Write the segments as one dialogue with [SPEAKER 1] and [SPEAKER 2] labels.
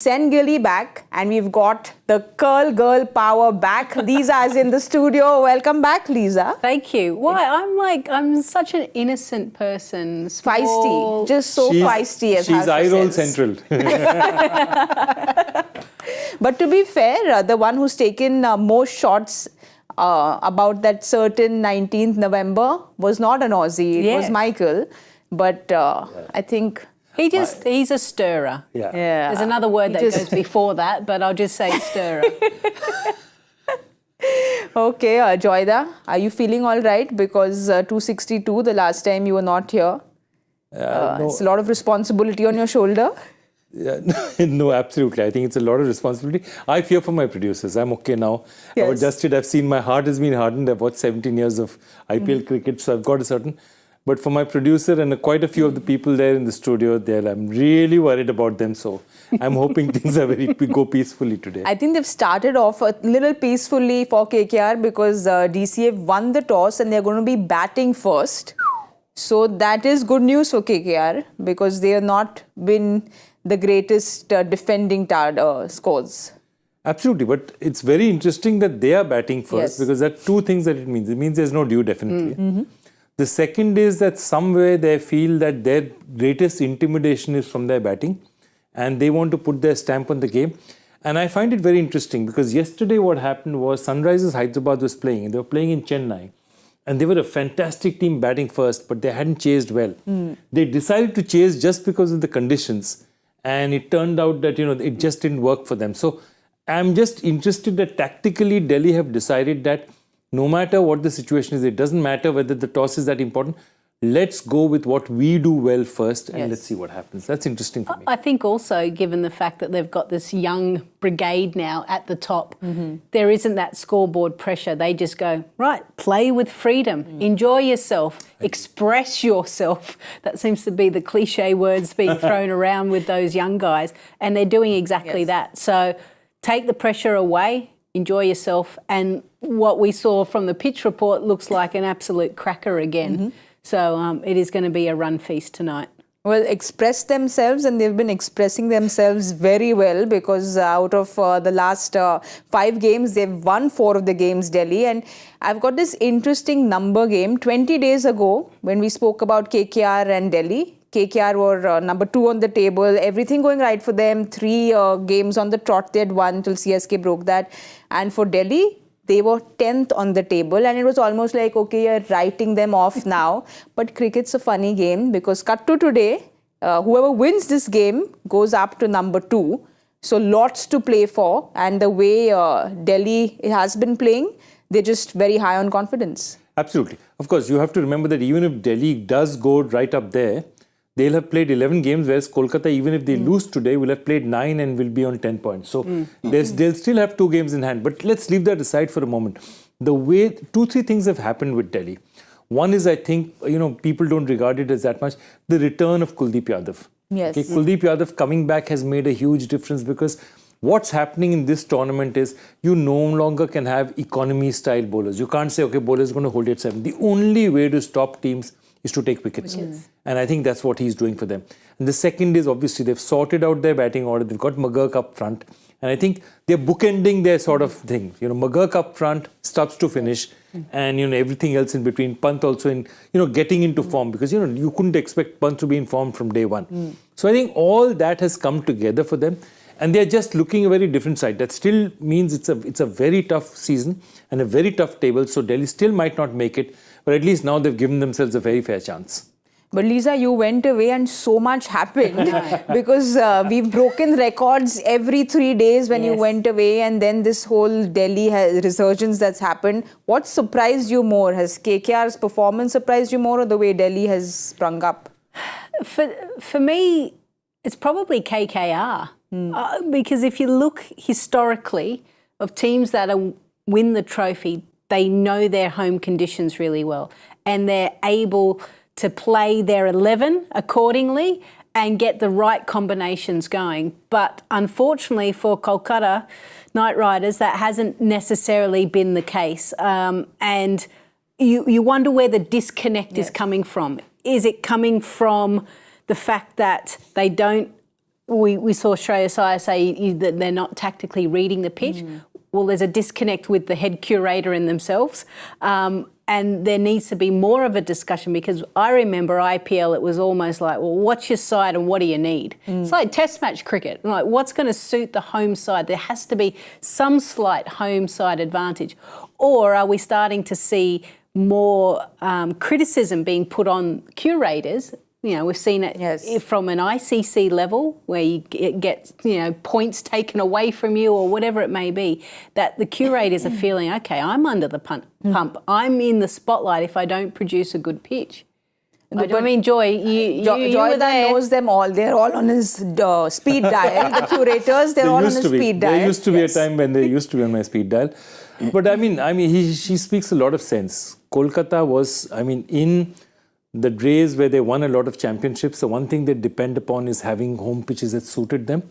[SPEAKER 1] Send Gilly back, and we've got the curl girl power back. Lisa is in the studio. Welcome back, Lisa.
[SPEAKER 2] Thank you. Why? I'm such an innocent person. Small.
[SPEAKER 1] Feisty. Just so feisty as
[SPEAKER 3] she's eye roll central.
[SPEAKER 1] But to be fair, the one who's taken most shots about that certain 19th November was not an Aussie. It was Michael. But I think...
[SPEAKER 2] He's a stirrer.
[SPEAKER 3] Yeah.
[SPEAKER 2] There's another word that goes before that, but I'll just say stirrer.
[SPEAKER 1] Okay, Joyda, are you feeling all right? Because 262, the last time you were not here. No. It's a lot of responsibility on your shoulder.
[SPEAKER 3] Yeah, no, absolutely. I think it's a lot of responsibility. I fear for my producers. I'm okay now.
[SPEAKER 1] Yes.
[SPEAKER 3] I've adjusted. I've seen my heart has been hardened. I've watched 17 years of IPL cricket, so I've got a certain... But for my producer and quite a few of the people there in the studio, I'm really worried about them. So I'm hoping things go peacefully today.
[SPEAKER 1] I think they've started off a little peacefully for KKR because DCF won the toss and they're going to be batting first. So that is good news for KKR because they have not been the greatest defending scores.
[SPEAKER 3] Absolutely, but it's very interesting that they are batting first because there are two things that it means. It means there's no due, definitely. Mm-hmm. The second is that somewhere they feel that their greatest intimidation is from their batting and they want to put their stamp on the game. And I find it very interesting because yesterday what happened was Sunrisers Hyderabad was playing and they were playing in Chennai and they were a fantastic team batting first, but they hadn't chased well. They decided to chase just because of the conditions and it turned out that, it just didn't work for them. So I'm just interested that tactically Delhi have decided that no matter what the situation is, it doesn't matter whether the toss is that important. Let's go with what we do well first and let's see what happens. That's interesting for me.
[SPEAKER 2] I think also, given the fact that they've got this young brigade now at the top, there isn't that scoreboard pressure. They just go, right, play with freedom, enjoy yourself, express yourself. That seems to be the cliche words being thrown around with those young guys. And they're doing exactly that. So take the pressure away, enjoy yourself. And what we saw from the pitch report looks like an absolute cracker again. So it is going to be a run feast tonight.
[SPEAKER 1] Well, express themselves, and they've been expressing themselves very well because out of the last 5 games, they've won 4 of the games, Delhi. And I've got this interesting number game. 20 days ago, when we spoke about KKR and Delhi, KKR were number 2 on the table, everything going right for them. 3 games on the trot they had won till CSK broke that. And for Delhi, they were 10th on the table and it was almost like, okay, you're writing them off now. But cricket's a funny game because cut to today, whoever wins this game goes up to number 2. So lots to play for. And the way Delhi has been playing, they're just very high on confidence.
[SPEAKER 3] Absolutely. Of course, you have to remember that even if Delhi does go right up there, they'll have played 11 games, whereas Kolkata, even if they lose today, will have played 9 and will be on 10 points. So they'll still have 2 games in hand. But let's leave that aside for a moment. The way 2-3 things have happened with Delhi. One is, I think, people don't regard it as that much. The return of Kuldeep Yadav.
[SPEAKER 1] Yes.
[SPEAKER 3] Okay, Kuldeep Yadav coming back has made a huge difference because what's happening in this tournament is you no longer can have economy-style bowlers. You can't say, okay, bowler is going to hold it 7. The only way to stop teams is to take wickets. And I think that's what he's doing for them. And the second is obviously they've sorted out their batting order. They've got McGurk up front. And I think they're bookending their sort of thing. McGurk up front, Stubbs to finish, and everything else in between. Pant also in, getting into form because, you couldn't expect Pant to be in form from day one. So I think all that has come together for them. And they're just looking a very different side. That still means it's a very tough season and a very tough table. So Delhi still might not make it. But at least now they've given themselves a very fair chance.
[SPEAKER 1] But Lisa, you went away and so much happened because we've broken records every 3 days when you went away, and then this whole Delhi resurgence that's happened. What surprised you more? Has KKR's performance surprised you more or the way Delhi has sprung up?
[SPEAKER 2] For me, it's probably KKR because if you look historically of teams that win the trophy, they know their home conditions really well and they're able to play their 11 accordingly and get the right combinations going. But unfortunately for Kolkata Knight Riders, that hasn't necessarily been the case. And you wonder where the disconnect is coming from. Is it coming from the fact that they don't we saw Shreyas Iyer say that they're not tactically reading the pitch. Well, there's a disconnect with the head curator in themselves. And there needs to be more of a discussion, because I remember IPL, it was almost like, well, what's your side and what do you need? It's like test match cricket. Like, what's going to suit the home side? There has to be some slight home side advantage. Or are we starting to see more criticism being put on curators? You know, we've seen it from an ICC level where you get, points taken away from you or whatever it may be, that the curators are feeling, okay, I'm under the pump. I'm in the spotlight if I don't produce a good pitch. I mean, Joy, you
[SPEAKER 1] Joy
[SPEAKER 2] were there.
[SPEAKER 1] knows them all. They're all on his speed dial. The curators, they're all on his speed dial.
[SPEAKER 3] There used to be a time when they used to be on my speed dial. But I mean, she speaks a lot of sense. Kolkata was, in the days where they won a lot of championships, the one thing they depend upon is having home pitches that suited them.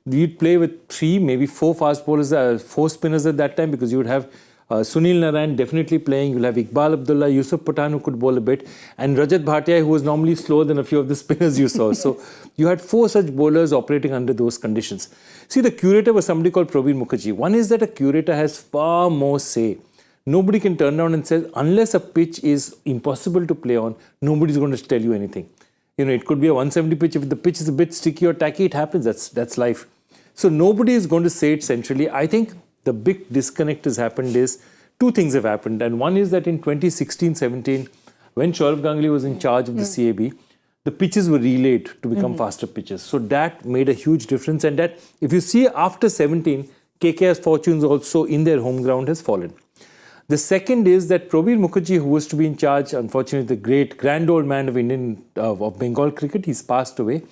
[SPEAKER 3] We'd play with 3, maybe 4 fast bowlers, 4 spinners at that time, because you would have Sunil Narayan definitely playing, you'll have Iqbal Abdullah, Yusuf Pathan who could bowl a bit, and Rajat Bhatia, who was normally slower than a few of the spinners you saw. So you had 4 such bowlers operating under those conditions. See, the curator was somebody called Probir Mukherjee. One is that a curator has far more say. Nobody can turn around and say, unless a pitch is impossible to play on, nobody's going to tell you anything. It could be a 170 pitch. If the pitch is a bit sticky or tacky, it happens. That's life. So nobody is going to say it centrally. I think the big disconnect has happened is 2 things have happened. And one is that in 2016-17, when Sourav Ganguly was in charge of the CAB, the pitches were relayed to become faster pitches. So that made a huge difference. And that, if you see after 17, KKR's fortunes also in their home ground has fallen. The second is that Probir Mukherjee, who was to be in charge, unfortunately, the great grand old man of Bengal cricket, he's passed away.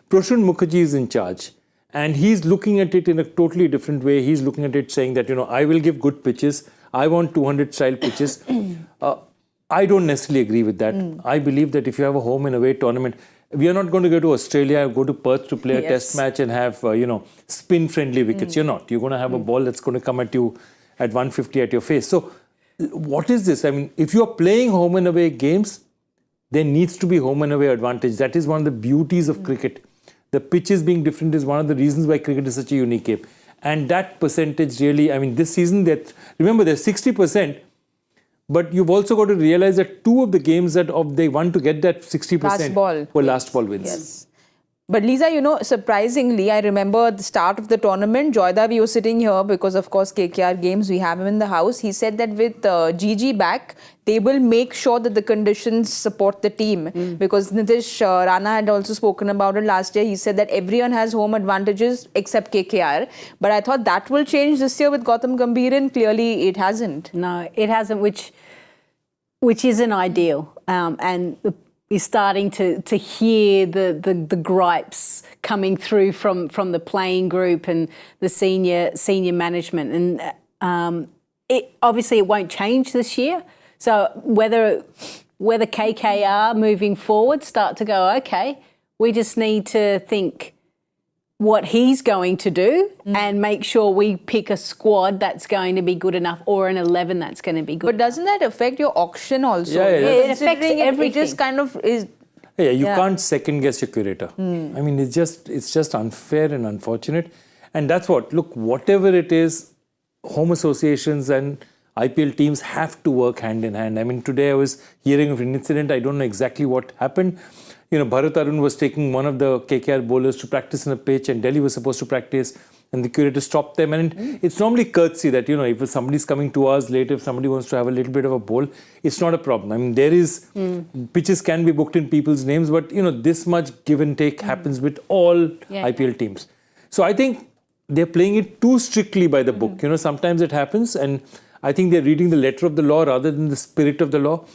[SPEAKER 3] Proshun Mukherjee is in charge. And he's looking at it in a totally different way. He's looking at it saying that, I will give good pitches. I want 200 style pitches. I don't necessarily agree with that. I believe that if you have a home and away tournament, we are not going to go to Australia, go to Perth to play a test match and have, spin-friendly wickets. You're not. You're going to have a ball that's going to come at you at 150 at your face. So what is this? I mean, if you're playing home and away games, there needs to be home and away advantage. That is one of the beauties of cricket. The pitches being different is one of the reasons why cricket is such a unique game. And that percentage really, this season, remember, there's 60%, but you've also got to realize that 2 of the games that they want to get that 60% were last ball wins. Yes.
[SPEAKER 1] But Lisa, surprisingly, I remember at the start of the tournament, Joyda, we were sitting here because, of course, KKR games, we have him in the house. He said that with GG back, they will make sure that the conditions support the team. Because Nitish Rana had also spoken about it last year. He said that everyone has home advantages except KKR. But I thought that will change this year with Gautam Gambhir, and clearly it hasn't.
[SPEAKER 2] No, it hasn't, which isn't ideal. And you're starting to hear the gripes coming through from the playing group and the senior management, and it won't change this year. So whether KKR moving forward start to go, okay, we just need to think what he's going to do and make sure we pick a squad that's going to be good enough, or an 11 that's going to be good.
[SPEAKER 1] But doesn't that affect your auction also?
[SPEAKER 2] Yeah. It affects everything.
[SPEAKER 1] It just kind of is.
[SPEAKER 3] Yeah, you can't second guess your curator. It's just unfair and unfortunate. And that's whatever it is, home associations and IPL teams have to work hand in hand. Today I was hearing of an incident. I don't know exactly what happened. Bharat Arun was taking one of the KKR bowlers to practice in a pitch, and Delhi was supposed to practice, and the curator stopped them. And it's normally courtesy that, if somebody's coming 2 hours later, if somebody wants to have a little bit of a bowl, it's not a problem. There is, pitches can be booked in people's names, but, this much give and take happens with all IPL teams. So I think they're playing it too strictly by the book. Sometimes it happens, and I think they're reading the letter of the law rather than the spirit of the law.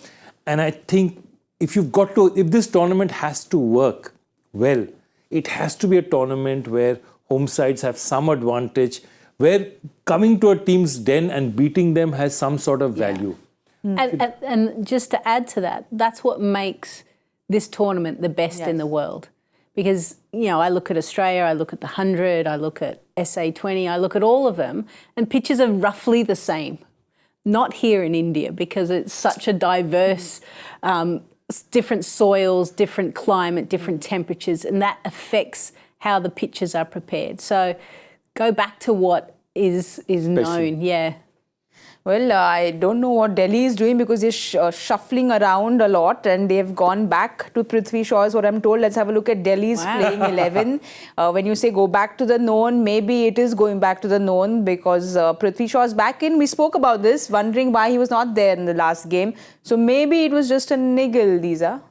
[SPEAKER 3] And I think if this tournament has to work well, it has to be a tournament where home sides have some advantage, where coming to a team's den and beating them has some sort of value.
[SPEAKER 2] And just to add to that, that's what makes this tournament the best in the world. Because, I look at Australia, I look at the 100, I look at SA20, I look at all of them, and pitches are roughly the same. Not here in India, because it's such a diverse, different soils, different climate, different temperatures, and that affects how the pitches are prepared. So go back to what is known. Yeah.
[SPEAKER 1] Well, I don't know what Delhi is doing because they're shuffling around a lot and they've gone back to Prithvi Shaw is what I'm told. Let's have a look at Delhi's playing 11. When you say go back to the known, maybe it is going back to the known because Prithvi Shaw is back in. We spoke about this, wondering why he was not there in the last game. So maybe it was just a niggle, Lisa.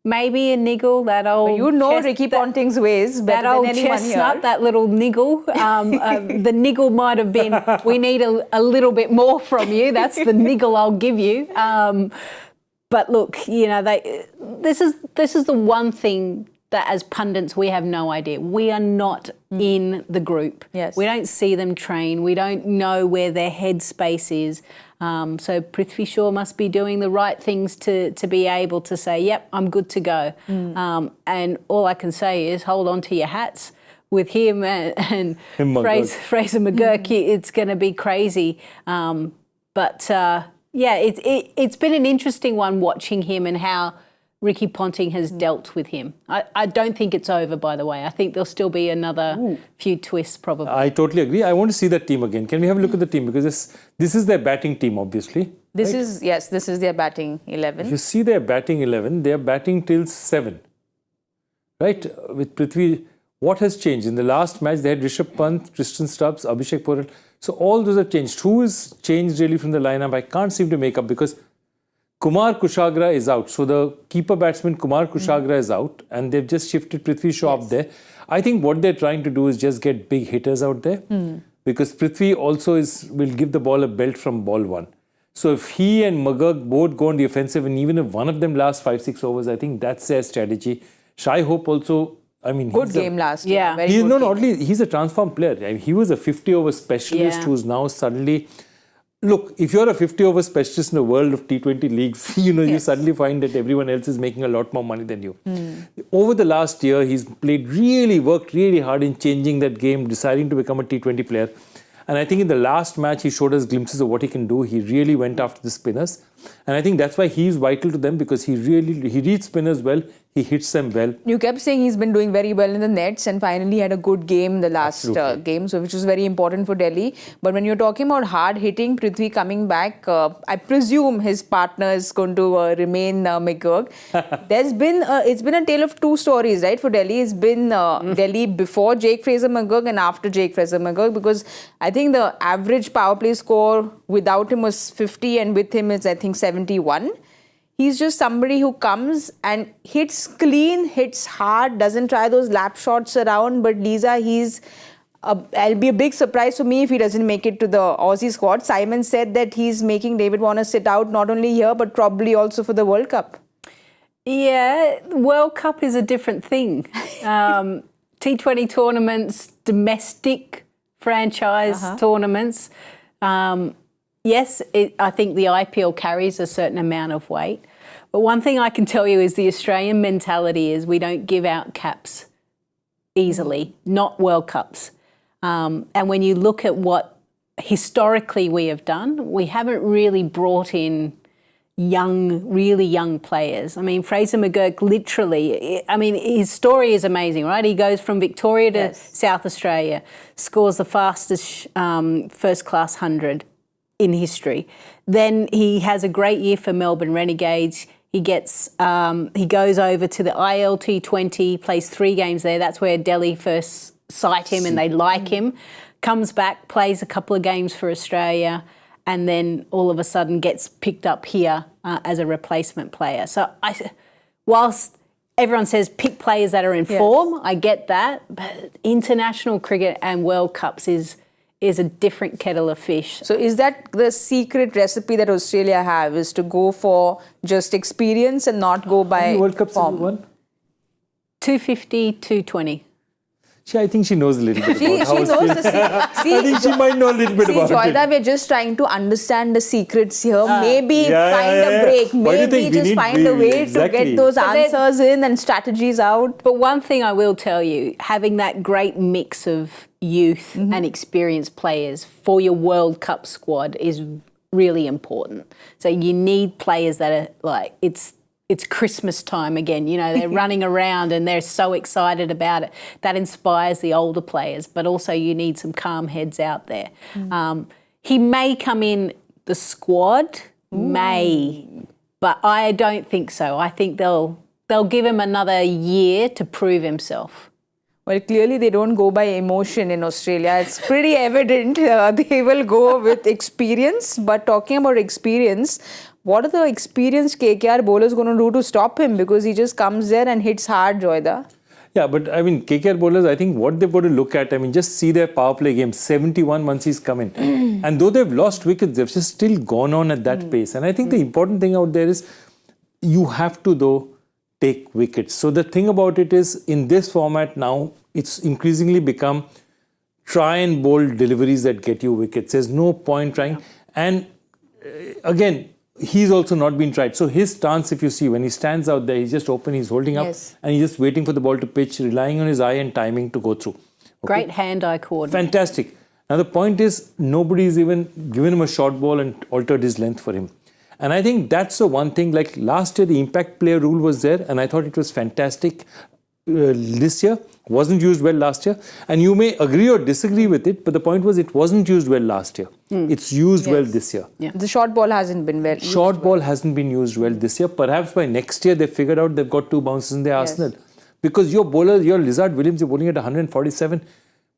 [SPEAKER 2] Maybe a niggle, that old...
[SPEAKER 1] But you know Ricky Ponting's ways better than anyone
[SPEAKER 2] chestnut,
[SPEAKER 1] here.
[SPEAKER 2] that little niggle. The niggle might have been, we need a little bit more from you. That's the niggle I'll give you. But look, you know, this is the one thing that as pundits we have no idea. We are not in the group.
[SPEAKER 1] Yes.
[SPEAKER 2] We don't see them train. We don't know where their headspace is. So Prithvi Shaw must be doing the right things to be able to say, yep, I'm good to go. And all I can say is hold on to your hats with him and Fraser-McGurk. It's going to be crazy. It's been an interesting one watching him and how Ricky Ponting has dealt with him. I don't think it's over, by the way. I think there'll still be another few twists probably.
[SPEAKER 3] I totally agree. I want to see that team again. Can we have a look at the team? Because this is their batting team, obviously.
[SPEAKER 1] This is their batting 11.
[SPEAKER 3] If you see their batting 11, they are batting till 7. Right? With Prithvi, what has changed? In the last match, they had Rishabh Pant, Tristan Stubbs, Abhishek Porel. So all those have changed. Who has changed really from the lineup? I can't seem to make up because Kumar Kushagra is out. So the keeper batsman Kumar Kushagra is out and they've just shifted Prithvi Shaw up there. I think what they're trying to do is just get big hitters out there because Prithvi also will give the ball a belt from ball 1. So if he and McGurk both go on the offensive and even if one of them lasts 5-6 overs, I think that's their strategy. Shai Hope also, I mean...
[SPEAKER 1] Good game last year.
[SPEAKER 2] Yeah.
[SPEAKER 3] He's a transformed player. I mean, he was a 50-over specialist who's now suddenly... Look, if you're a 50-over specialist in the world of T20 leagues, you suddenly find that everyone else is making a lot more money than you. Over the last year, he's worked really hard in changing that game, deciding to become a T20 player. And I think in the last match, he showed us glimpses of what he can do. He really went after the spinners. And I think that's why he's vital to them because he reads spinners well. He hits them well. You
[SPEAKER 1] kept saying he's been doing very well in the nets and finally had a good game in the last game, so which was very important for Delhi. But when you're talking about hard hitting, Prithvi coming back, I presume his partner is going to remain McGurk. It's been a tale of two stories, right, for Delhi. It's been Delhi before Jake Fraser-McGurk and after Jake Fraser-McGurk because I think the average power play score without him was 50 and with him is, I think, 71. He's just somebody who comes and hits clean, hits hard, doesn't try those lap shots around. But Lisa, it'll be a big surprise for me if he doesn't make it to the Aussie squad. Simon said that he's making David Warner sit out not only here, but probably also for the World Cup.
[SPEAKER 2] Yeah, World Cup is a different thing. T20 tournaments, domestic franchise tournaments. Yes, I think the IPL carries a certain amount of weight. But one thing I can tell you is the Australian mentality is we don't give out caps easily, not World Cups. And when you look at what historically we have done, we haven't really brought in really young players. I mean, Fraser-McGurk literally, I mean, his story is amazing, right? He goes from Victoria to South Australia, scores the fastest first-class 100 in history. Then he has a great year for Melbourne Renegades. He goes over to the ILT20, plays 3 games there. That's where Delhi first sight him and they like him. Comes back, plays a couple of games for Australia, and then all of a sudden gets picked up here as a replacement player. So whilst everyone says pick players that are in form, I get that, but international cricket and World Cups is a different kettle of fish.
[SPEAKER 1] So is that the secret recipe that Australia have, is to go for just experience and not go by
[SPEAKER 3] World Cups
[SPEAKER 1] form?
[SPEAKER 3] Won?
[SPEAKER 2] 250, 220.
[SPEAKER 3] I think she knows a little bit about how
[SPEAKER 1] she knows the
[SPEAKER 3] I think she might know a little bit about
[SPEAKER 1] Joyda,
[SPEAKER 3] it.
[SPEAKER 1] we're just trying to understand the secrets here. Maybe find a break. Maybe just find a way to get those answers in and strategies out.
[SPEAKER 2] But one thing I will tell you, having that great mix of youth and experienced players for your World Cup squad is really important. So you need players that are like, it's Christmas time again. You know, they're running around and they're so excited about it. That inspires the older players, but also you need some calm heads out there. He may come in the squad, but I don't think so. I think they'll give him another year to prove himself.
[SPEAKER 1] Well, clearly they don't go by emotion in Australia. It's pretty evident they will go with experience. But talking about experience, what are the experienced KKR bowlers going to do to stop him? Because he just comes there and hits hard, Joyda.
[SPEAKER 3] Yeah, but I mean, KKR bowlers, I think what they've got to look at, I mean, just see their power play game, 71 once he's come in. And though they've lost wickets, they've just still gone on at that pace. And I think the important thing out there is you have to, though, take wickets. So the thing about it is, in this format now, it's increasingly become try and bowl deliveries that get you wickets. There's no point trying. And again, he's also not been tried. So his stance, if you see, when he stands out there, he's just open, he's holding up, and he's just waiting for the ball to pitch, relying on his eye and timing to go through. Okay?
[SPEAKER 2] Great hand-eye coordination.
[SPEAKER 3] Fantastic. Now the point is, nobody's even given him a short ball and altered his length for him. And I think that's the one thing, like last year, the impact player rule was there, and I thought it was fantastic. This year wasn't used well last year, and you may agree or disagree with it, but the point was it wasn't used well last year. It's used well this year.
[SPEAKER 1] Yeah. The short ball hasn't been well.
[SPEAKER 3] Short ball hasn't been used well this year. Perhaps by next year they figured out they've got 2 bounces in their arsenal, because your bowler, your Lizard Williams, you're bowling at 147.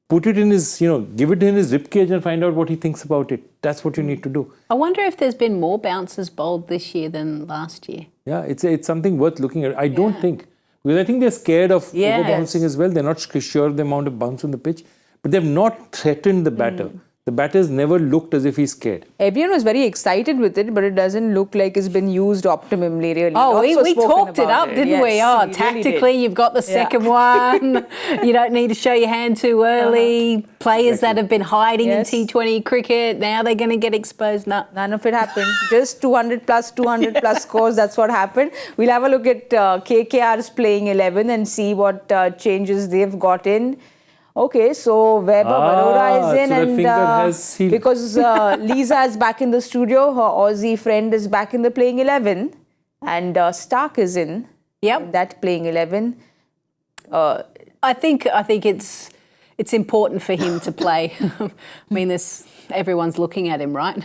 [SPEAKER 3] Put it in his, give it in his ribcage and find out what he thinks about it. That's what you need to do.
[SPEAKER 2] I wonder if there's been more bounces bowled this year than last year.
[SPEAKER 3] Yeah, it's something worth looking at. I don't think. Because I think they're scared of over-bouncing as well. They're not sure of the amount of bounce on the pitch. But they've not threatened the batter. The batter's never looked as if he's scared.
[SPEAKER 1] Everyone was very excited with it, but it doesn't look like it's been used optimally, really.
[SPEAKER 2] Oh, we talked it up, didn't we? Oh, tactically, you've got the second one. You don't need to show your hand too early. Players that have been hiding in T20 cricket, now they're going to get exposed.
[SPEAKER 1] None of it happened. Just 200 plus scores. That's what happened. We'll have a look at KKR's playing 11 and see what changes they've got in. Okay, so Vaibhav Arora is in, and because Lisa is back in the studio, her Aussie friend is back in the playing 11, and Starc is in that playing 11.
[SPEAKER 2] I think it's important for him to play. I mean, everyone's looking at him, right?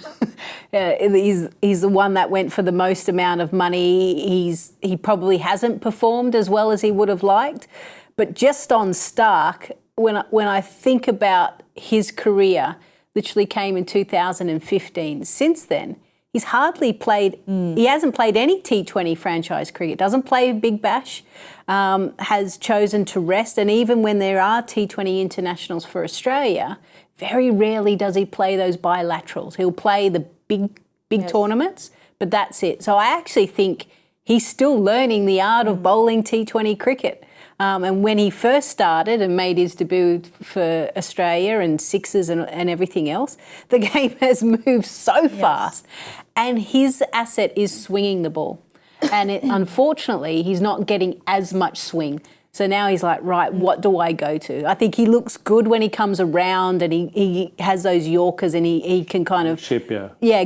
[SPEAKER 2] He's the one that went for the most amount of money. He probably hasn't performed as well as he would have liked, but just on Starc, when I think about his career, literally came in 2015. Since then, he's hardly played, he hasn't played any T20 franchise cricket, doesn't play Big Bash, has chosen to rest. And even when there are T20 internationals for Australia, very rarely does he play those bilaterals. He'll play the big tournaments, but that's it. So I actually think he's still learning the art of bowling T20 cricket. And when he first started and made his debut for Australia and sixes and everything else, the game has moved so fast. And his asset is swinging the ball. And unfortunately, he's not getting as much swing. So now he's like, right, what do I go to? I think he looks good when he comes around and he has those Yorkers and he can kind of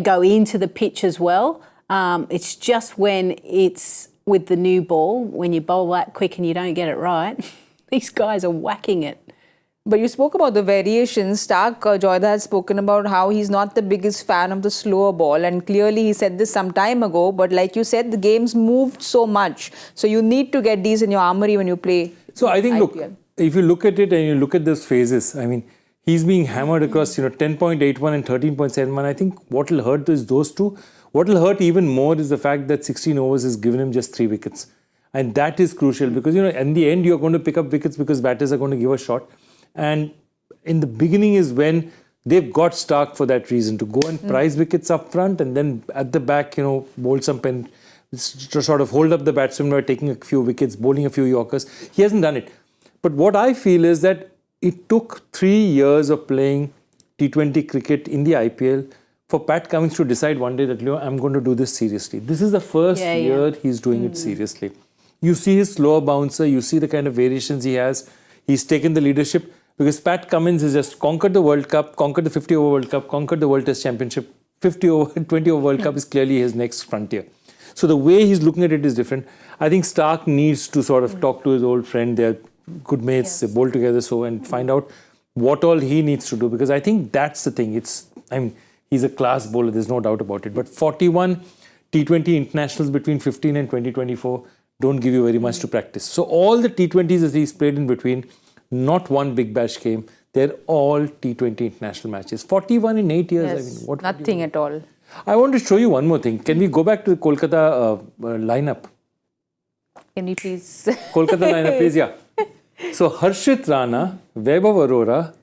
[SPEAKER 2] go into the pitch as well. It's just when it's with the new ball, when you bowl that quick and you don't get it right, these guys are whacking it.
[SPEAKER 1] But you spoke about the variations. Starc, Joyda has spoken about how he's not the biggest fan of the slower ball, and clearly he said this some time ago, but like you said, the game's moved so much. So you need to get these in your armory when you play.
[SPEAKER 3] So I think, look, if you look at it and you look at those phases, I mean, he's being hammered across, 10.81 and 13.71. I think what will hurt is those two. What will hurt even more is the fact that 16 overs has given him just 3 wickets. And that is crucial because, in the end, you're going to pick up wickets because batters are going to give a shot. And in the beginning is when they've got Starc for that reason, to go and prize wickets up front and then at the back, bowl some pen, to sort of hold up the batsman by taking a few wickets, bowling a few Yorkers. He hasn't done it. But what I feel is that it took 3 years of playing T20 cricket in the IPL for Pat Cummins to decide one day that, I'm going to do this seriously. This is the first year he's doing it seriously. You see his slower bouncer, you see the kind of variations he has. He's taken the leadership because Pat Cummins has just conquered the World Cup, conquered the 50-over World Cup, conquered the World Test Championship. 20-over World Cup is clearly his next frontier. So the way he's looking at it is different. I think Starc needs to sort of talk to his old friend. They're good mates. They bowl together, and find out what all he needs to do, because I think that's the thing. He's a class bowler. There's no doubt about it. But 41 T20 internationals between 15 and 2024 don't give you very much to practice. So all the T20s that he's played in between, not one big bash game. They're all T20 international matches. 41 in 8 years.
[SPEAKER 1] Yes,
[SPEAKER 3] what
[SPEAKER 1] nothing at all.
[SPEAKER 3] I want to show you one more thing. Can we go back to the Kolkata lineup?
[SPEAKER 1] Can we please?
[SPEAKER 3] Kolkata lineup, please, yeah. So Harshit Rana, Vaibhav Arora,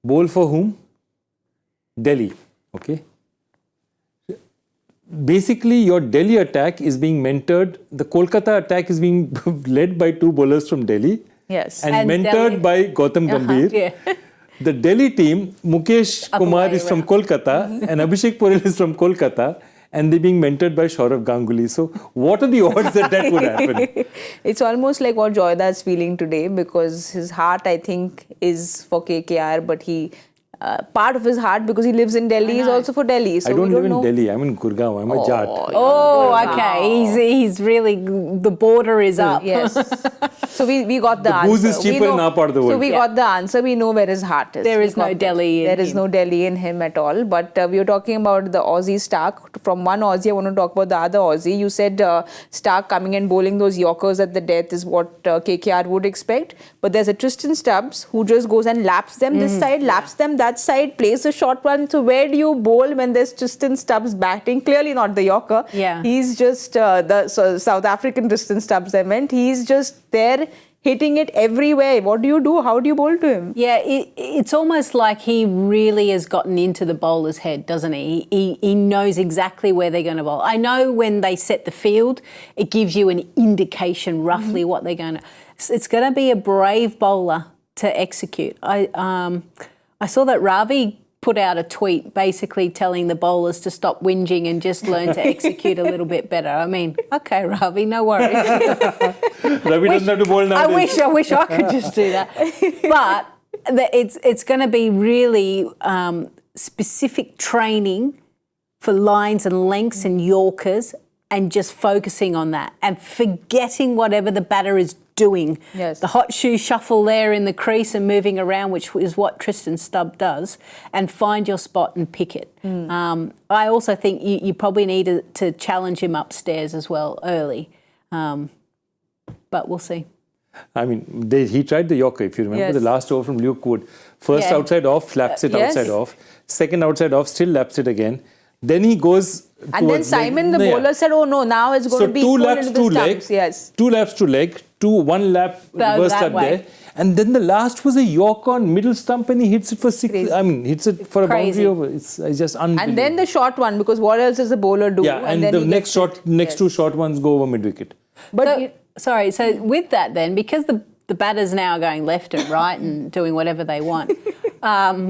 [SPEAKER 3] bowl for whom? Delhi. Okay. Basically, your Delhi attack is being mentored. The Kolkata attack is being led by two bowlers from Delhi.
[SPEAKER 1] Yes.
[SPEAKER 3] And mentored
[SPEAKER 2] Delhi.
[SPEAKER 3] by Gautam Gambhir.
[SPEAKER 2] Yeah.
[SPEAKER 3] The Delhi team, Mukesh Kumar is from Kolkata and Abhishek Porel is from Kolkata, and they're being mentored by Saurav Ganguly. So what are the odds that would happen?
[SPEAKER 1] It's almost like what Joyda is feeling today, because his heart, I think, is for KKR, but part of his heart, because he lives in Delhi, is also for Delhi. So
[SPEAKER 3] I don't
[SPEAKER 1] we
[SPEAKER 3] live in
[SPEAKER 1] know.
[SPEAKER 3] Delhi. I'm in Gurgaon. I'm a Jat.
[SPEAKER 2] Oh, okay. He's really, the border is up.
[SPEAKER 1] Yes. So we got the answer.
[SPEAKER 3] Booze is cheaper in our part of the world.
[SPEAKER 1] So we got the answer. We know where his heart is.
[SPEAKER 2] There is no Delhi in
[SPEAKER 1] There is
[SPEAKER 2] him.
[SPEAKER 1] no Delhi in him at all. But we were talking about the Aussie Starc. From one Aussie, I want to talk about the other Aussie. You said Starc coming and bowling those Yorkers at the death is what KKR would expect. But there's a Tristan Stubbs who just goes and laps them this side, laps them that side, plays a short one. So where do you bowl when there's Tristan Stubbs batting? Clearly not the Yorker.
[SPEAKER 2] Yeah.
[SPEAKER 1] He's just South African Tristan Stubbs, I meant. He's just there hitting it everywhere. What do you do? How do you bowl to him?
[SPEAKER 2] Yeah, it's almost like he really has gotten into the bowler's head, doesn't he? He knows exactly where they're going to bowl. I know when they set the field, it gives you an indication roughly what they're going to... It's going to be a brave bowler to execute. I saw that Ravi put out a tweet basically telling the bowlers to stop whinging and just learn to execute a little bit better. I mean, okay, Ravi, no worries.
[SPEAKER 3] Ravi doesn't have to bowl now.
[SPEAKER 2] I wish I could just do that. But it's going to be really specific training for lines and lengths and Yorkers, and just focusing on that and forgetting whatever the batter is doing.
[SPEAKER 1] Yes.
[SPEAKER 2] The hot shoe shuffle there in the crease and moving around, which is what Tristan Stubb does, and find your spot and pick it. I also think you probably need to challenge him upstairs as well early. But we'll see.
[SPEAKER 3] I mean, he tried the Yorker, if you remember,
[SPEAKER 1] Yes.
[SPEAKER 3] the last over from Luke Wood. First outside off, laps it
[SPEAKER 1] yes.
[SPEAKER 3] outside off. Second outside off, still laps it again. Then he goes
[SPEAKER 1] And then Simon, the bowler, said, oh no, now it's going to be
[SPEAKER 3] two
[SPEAKER 1] pulled
[SPEAKER 3] laps,
[SPEAKER 1] into the
[SPEAKER 3] two
[SPEAKER 1] stumps.
[SPEAKER 3] leg,
[SPEAKER 1] Yes.
[SPEAKER 3] 2 laps to leg, one lap reverse
[SPEAKER 2] that
[SPEAKER 3] cut
[SPEAKER 2] way.
[SPEAKER 3] there. And then the last was a Yorker on middle stump and he hits it for 6.
[SPEAKER 1] Crazy.
[SPEAKER 3] I mean, hits it for a boundary over. It's just unbelievable.
[SPEAKER 1] And then the short one, because what else does the bowler do?
[SPEAKER 3] Yeah, and
[SPEAKER 1] then
[SPEAKER 3] the
[SPEAKER 1] he
[SPEAKER 3] next
[SPEAKER 1] gets it.
[SPEAKER 3] next two short ones go over mid wicket.
[SPEAKER 1] But
[SPEAKER 2] So with that then, because the batters now are going left and right and doing whatever they want,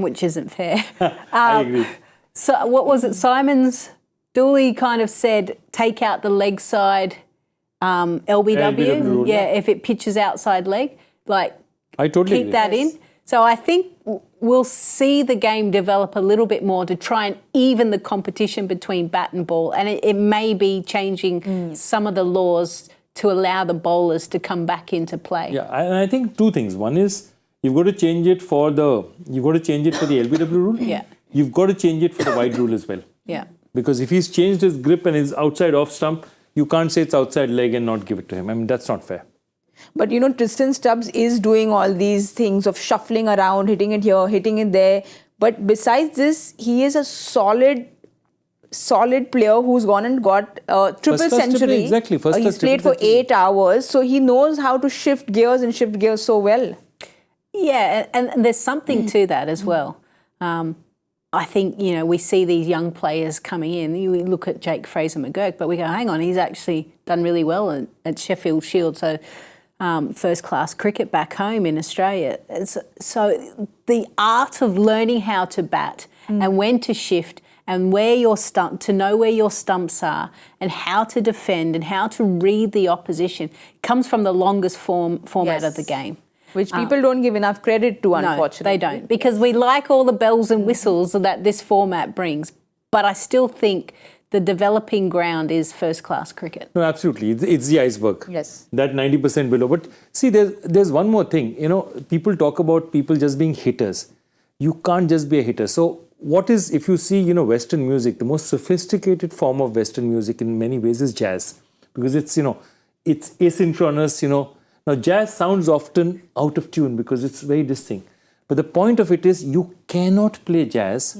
[SPEAKER 2] which isn't fair.
[SPEAKER 3] I agree.
[SPEAKER 2] So what was it? Dooley kind of said, take out the leg side LBW.
[SPEAKER 3] LBW rule,
[SPEAKER 2] yeah, if it pitches outside leg, like
[SPEAKER 3] I totally
[SPEAKER 2] keep
[SPEAKER 3] agree.
[SPEAKER 2] that in. So I think we'll see the game develop a little bit more to try and even the competition between bat and ball. And it may be changing some of the laws to allow the bowlers to come back into play.
[SPEAKER 3] Yeah, and I think two things. One is you've got to change it for the LBW rule.
[SPEAKER 2] Yeah.
[SPEAKER 3] You've got to change it for the wide rule as well.
[SPEAKER 2] Yeah.
[SPEAKER 3] Because if he's changed his grip and is outside off stump, you can't say it's outside leg and not give it to him. I mean, that's not fair.
[SPEAKER 1] But you know, Tristan Stubbs is doing all these things of shuffling around, hitting it here, hitting it there. But besides this, he is a solid player who's gone and got a triple
[SPEAKER 3] First class
[SPEAKER 1] century.
[SPEAKER 3] triple, exactly. First
[SPEAKER 1] He's
[SPEAKER 3] class
[SPEAKER 1] played
[SPEAKER 3] triple
[SPEAKER 1] for
[SPEAKER 3] century.
[SPEAKER 1] 8 hours, so he knows how to shift gears so well.
[SPEAKER 2] Yeah, and there's something to that as well. I think, we see these young players coming in. You look at Jake Fraser-McGurk, but we go, hang on, he's actually done really well at Sheffield Shield. So first-class cricket back home in Australia. So the art of learning how to bat and when to shift and to know where your stumps are and how to defend and how to read the opposition comes from the longest format of the game.
[SPEAKER 1] Which people don't give enough credit to, unfortunately.
[SPEAKER 2] No, they don't, because we like all the bells and whistles that this format brings. But I still think the developing ground is first-class cricket.
[SPEAKER 3] No, absolutely. It's the iceberg.
[SPEAKER 1] Yes.
[SPEAKER 3] That 90% below. But see, there's one more thing. You know, people talk about people just being hitters. You can't just be a hitter. So what is, if you see, you know, Western music, the most sophisticated form of Western music in many ways is jazz. Because it's, you know, it's asynchronous, you know. Now, jazz sounds often out of tune because it's very distinct. But the point of it is you cannot play jazz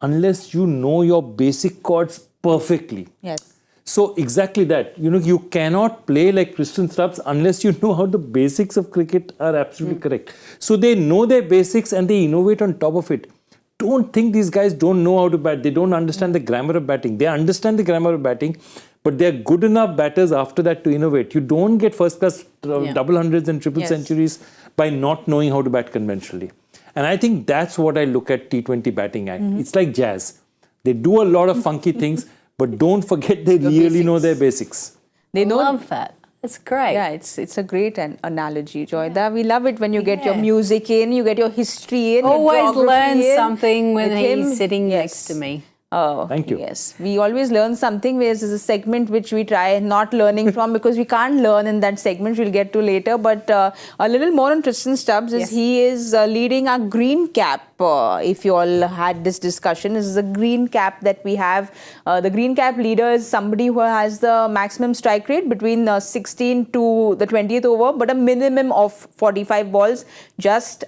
[SPEAKER 3] unless you know your basic chords perfectly.
[SPEAKER 1] Yes.
[SPEAKER 3] So exactly that. You know, you cannot play like Kristen Stubbs unless you know how the basics of cricket are absolutely correct. So they know their basics and they innovate on top of it. Don't think these guys don't know how to bat. They don't understand the grammar of batting. They understand the grammar of batting, but they're good enough batters after that to innovate. You don't get first-class double hundreds and triple centuries by not knowing how to bat conventionally. And I think that's what I look at T20 batting at. It's like jazz. They do a lot of funky things, but don't forget they really know their basics.
[SPEAKER 1] They know.
[SPEAKER 2] Love that. That's great.
[SPEAKER 1] Yeah, it's a great analogy, Joyda. We love it when you get your music in, you get your history in.
[SPEAKER 2] Always
[SPEAKER 1] your
[SPEAKER 2] learn
[SPEAKER 1] geography in.
[SPEAKER 2] something when
[SPEAKER 1] With
[SPEAKER 2] he's
[SPEAKER 1] him,
[SPEAKER 2] sitting next to me.
[SPEAKER 1] Oh,
[SPEAKER 3] Thank you.
[SPEAKER 1] Yes, we always learn something. There's a segment which we try not learning from because we can't learn in that segment. We'll get to later. But a little more on Tristan Stubbs is he is leading our green cap. If you all had this discussion, this is a green cap that we have. The green cap leader is somebody who has the maximum strike rate between 16 to the 20th over, but a minimum of 45 balls. Just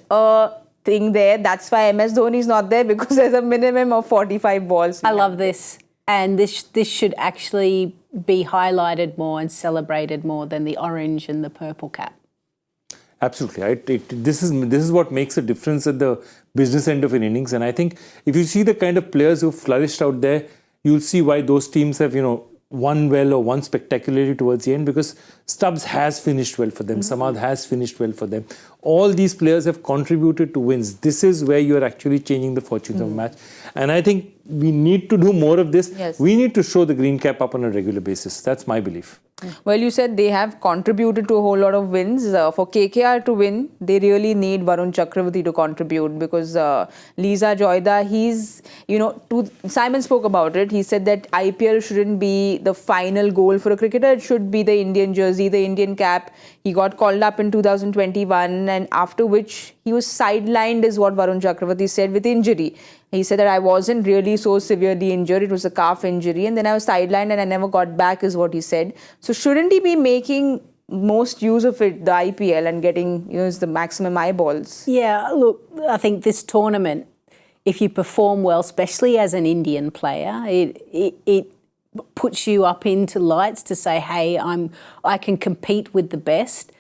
[SPEAKER 1] thing there. That's why MS Dhoni is not there, because there's a minimum of 45 balls.
[SPEAKER 2] I love this. And this should actually be highlighted more and celebrated more than the orange and the purple cap.
[SPEAKER 3] Absolutely. This is what makes a difference at the business end of an innings. And I think if you see the kind of players who flourished out there, you'll see why those teams have, you know, won well or won spectacularly towards the end, because Stubbs has finished well for them. Samad has finished well for them. All these players have contributed to wins. This is where you're actually changing the fortunes of a match. And I think we need to do more of this.
[SPEAKER 1] Yes.
[SPEAKER 3] We need to show the green cap up on a regular basis. That's my belief.
[SPEAKER 1] Well, you said they have contributed to a whole lot of wins. For KKR to win, they really need Varun Chakaravarthy to contribute, because Lisa Joyda, he's, you know, Simon spoke about it. He said that IPL shouldn't be the final goal for a cricketer. It should be the Indian jersey, the Indian cap. He got called up in 2021, and after which he was sidelined, is what Varun Chakaravarthy said, with injury. He said that I wasn't really so severely injured. It was a calf injury. And then I was sidelined and I never got back, is what he said. So shouldn't he be making most use of it, the IPL, and getting, you know, the maximum eyeballs?
[SPEAKER 2] Yeah, look, I think this tournament, if you perform well, especially as an Indian player, it puts you up into lights to say, hey, I can compete with the best.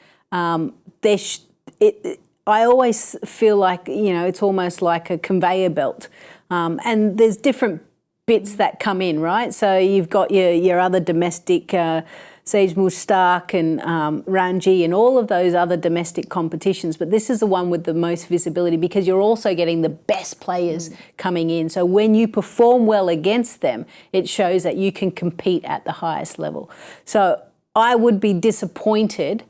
[SPEAKER 2] I always feel like, you know, it's almost like a conveyor belt. And there's different bits that come in, right? So you've got your other domestic, Sage Starc and Ranji and all of those other domestic competitions. But this is the one with the most visibility, because you're also getting the best players coming in. So when you perform well against them, it shows that you can compete at the highest level. So I would be disappointed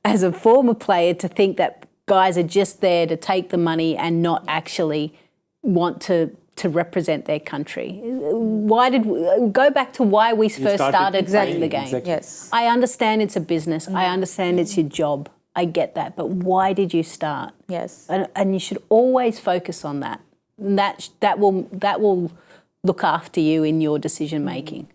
[SPEAKER 2] as a former player to think that guys are just there to take the money and not actually want to represent their country. Go back to why we first started playing the game.
[SPEAKER 3] Exactly.
[SPEAKER 1] Yes.
[SPEAKER 2] I understand it's a business. I understand it's your job. I get that. But why did you start?
[SPEAKER 1] Yes.
[SPEAKER 2] And you should always focus on that. And that will look after you in your decision making.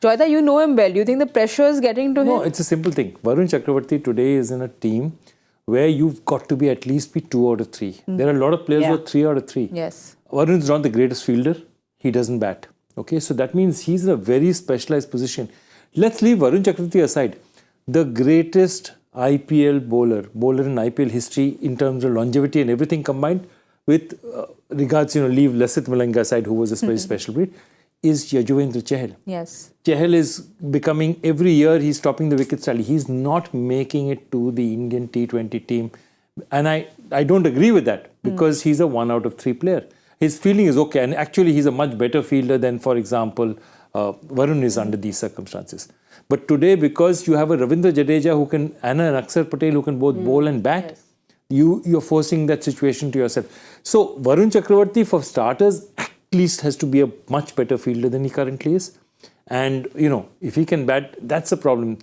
[SPEAKER 1] Joyda, you know him well. Do you think the pressure is getting to him?
[SPEAKER 3] No, it's a simple thing. Varun Chakaravarthy today is in a team where you've got to be at least 2 out of 3. There are a lot of players who are 3 out of 3.
[SPEAKER 1] Yes.
[SPEAKER 3] Varun's not the greatest fielder. He doesn't bat. Okay, so that means he's in a very specialized position. Let's leave Varun Chakaravarthy aside. The greatest IPL bowler in IPL history in terms of longevity and everything combined, with regards, you know, leave Lasith Malinga aside, who was a very special breed, is Yajuvendra Chahal.
[SPEAKER 1] Yes.
[SPEAKER 3] Chahal is becoming, every year he's topping the wicket tally. He's not making it to the Indian T20 team. And I don't agree with that, because he's a 1 out of 3 player. His fielding is okay. And actually he's a much better fielder than, for example, Varun is under these circumstances. But today, because you have a Ravindra Jadeja who can, and an Akshar Patel who can both bowl and bat, you're forcing that situation to yourself. So Varun Chakaravarthy, for starters, least has to be a much better fielder than he currently is. And, if he can bat, that's a problem.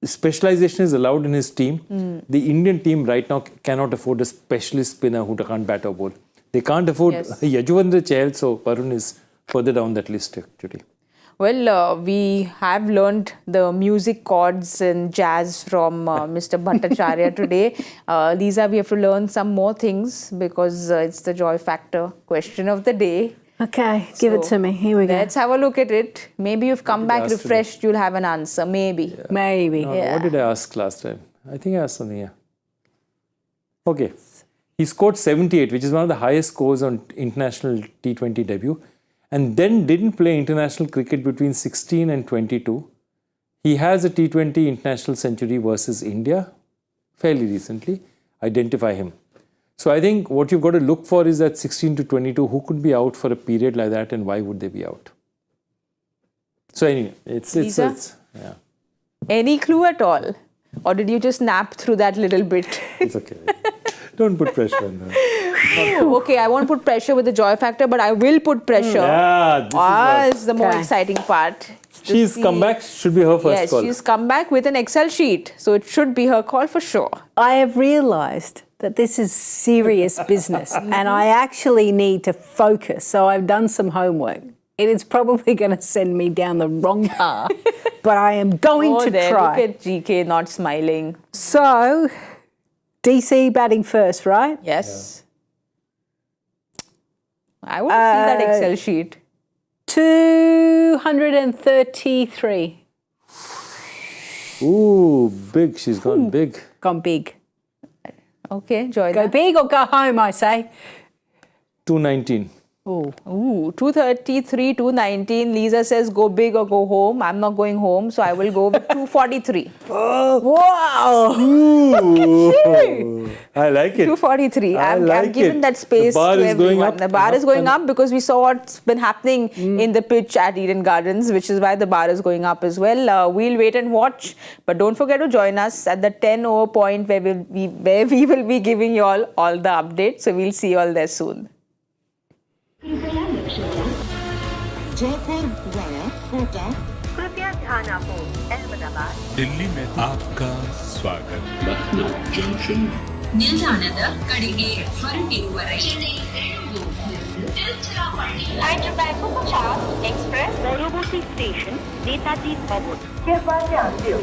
[SPEAKER 3] Specialization is allowed in his team. The Indian team right now cannot afford a specialist spinner who can't bat or bowl. They can't afford Yajuvendra Chahal, so Varun is further down that list actually.
[SPEAKER 1] Well, we have learned the music chords and jazz from Mr. Bhattacharya today. Lisa, we have to learn some more things because it's the joy factor question of the day.
[SPEAKER 2] Okay, give it to me. Here we go.
[SPEAKER 1] Let's have a look at it. Maybe you've come back refreshed, you'll have an answer. Maybe.
[SPEAKER 3] Yeah.
[SPEAKER 2] Maybe.
[SPEAKER 3] No, what did I ask last time? I think I asked something, yeah. Okay. He scored 78, which is one of the highest scores on international T20 debut. And then didn't play international cricket between 16 and 22. He has a T20 international century versus India fairly recently. Identify him. So I think what you've got to look for is that 16 to 22, who could be out for a period like that and why would they be out? So anyway, it's yeah.
[SPEAKER 1] Any clue at all? Or did you just nap through that little bit?
[SPEAKER 3] It's okay. Don't put pressure on her.
[SPEAKER 1] Okay, I won't put pressure with the joy factor, but I will put pressure.
[SPEAKER 3] Yeah,
[SPEAKER 1] this is the more exciting part.
[SPEAKER 3] She's come back, should be her first call.
[SPEAKER 1] Yes, she's come back with an Excel sheet. So it should be her call for sure.
[SPEAKER 2] I have realised that this is serious business and I actually need to focus. So I've done some homework. It is probably going to send me down the wrong path, but I am going to try.
[SPEAKER 1] Look at GK not smiling.
[SPEAKER 2] So, DC batting first, right?
[SPEAKER 1] Yes. I want to see that Excel sheet.
[SPEAKER 2] 233.
[SPEAKER 3] Ooh, big. She's gone big.
[SPEAKER 2] Gone big.
[SPEAKER 1] Okay, Joy.
[SPEAKER 2] Go big or go home, I say.
[SPEAKER 3] 219.
[SPEAKER 1] Ooh, 233, 219. Lisa says go big or go home. I'm not going home, so I will go with 243.
[SPEAKER 2] Wow!
[SPEAKER 3] Ooh, I like it.
[SPEAKER 1] 243. I've given that space
[SPEAKER 3] the bar
[SPEAKER 1] to
[SPEAKER 3] is
[SPEAKER 1] everyone.
[SPEAKER 3] Going up.
[SPEAKER 1] The bar is going up because we saw what's been happening in the pitch at Eden Gardens, which is why the bar is going up as well. We'll wait and watch, but don't forget to join us at the 10 over point where we will be giving you all the updates. So we'll see you all there soon.
[SPEAKER 4] Jaipur via Kota
[SPEAKER 5] कृपया ध्यान आपको अहमदाबाद
[SPEAKER 6] दिल्ली में आपका स्वागत
[SPEAKER 7] Lucknow junction ನಿಲ್ದಾಣದ ಕಡೆಗೆ ಹೊರಟಿರುವರೆ
[SPEAKER 5] Hyderabad 50 Express পরবর্তী station Netaji ভবন। कृपया ध्यान दें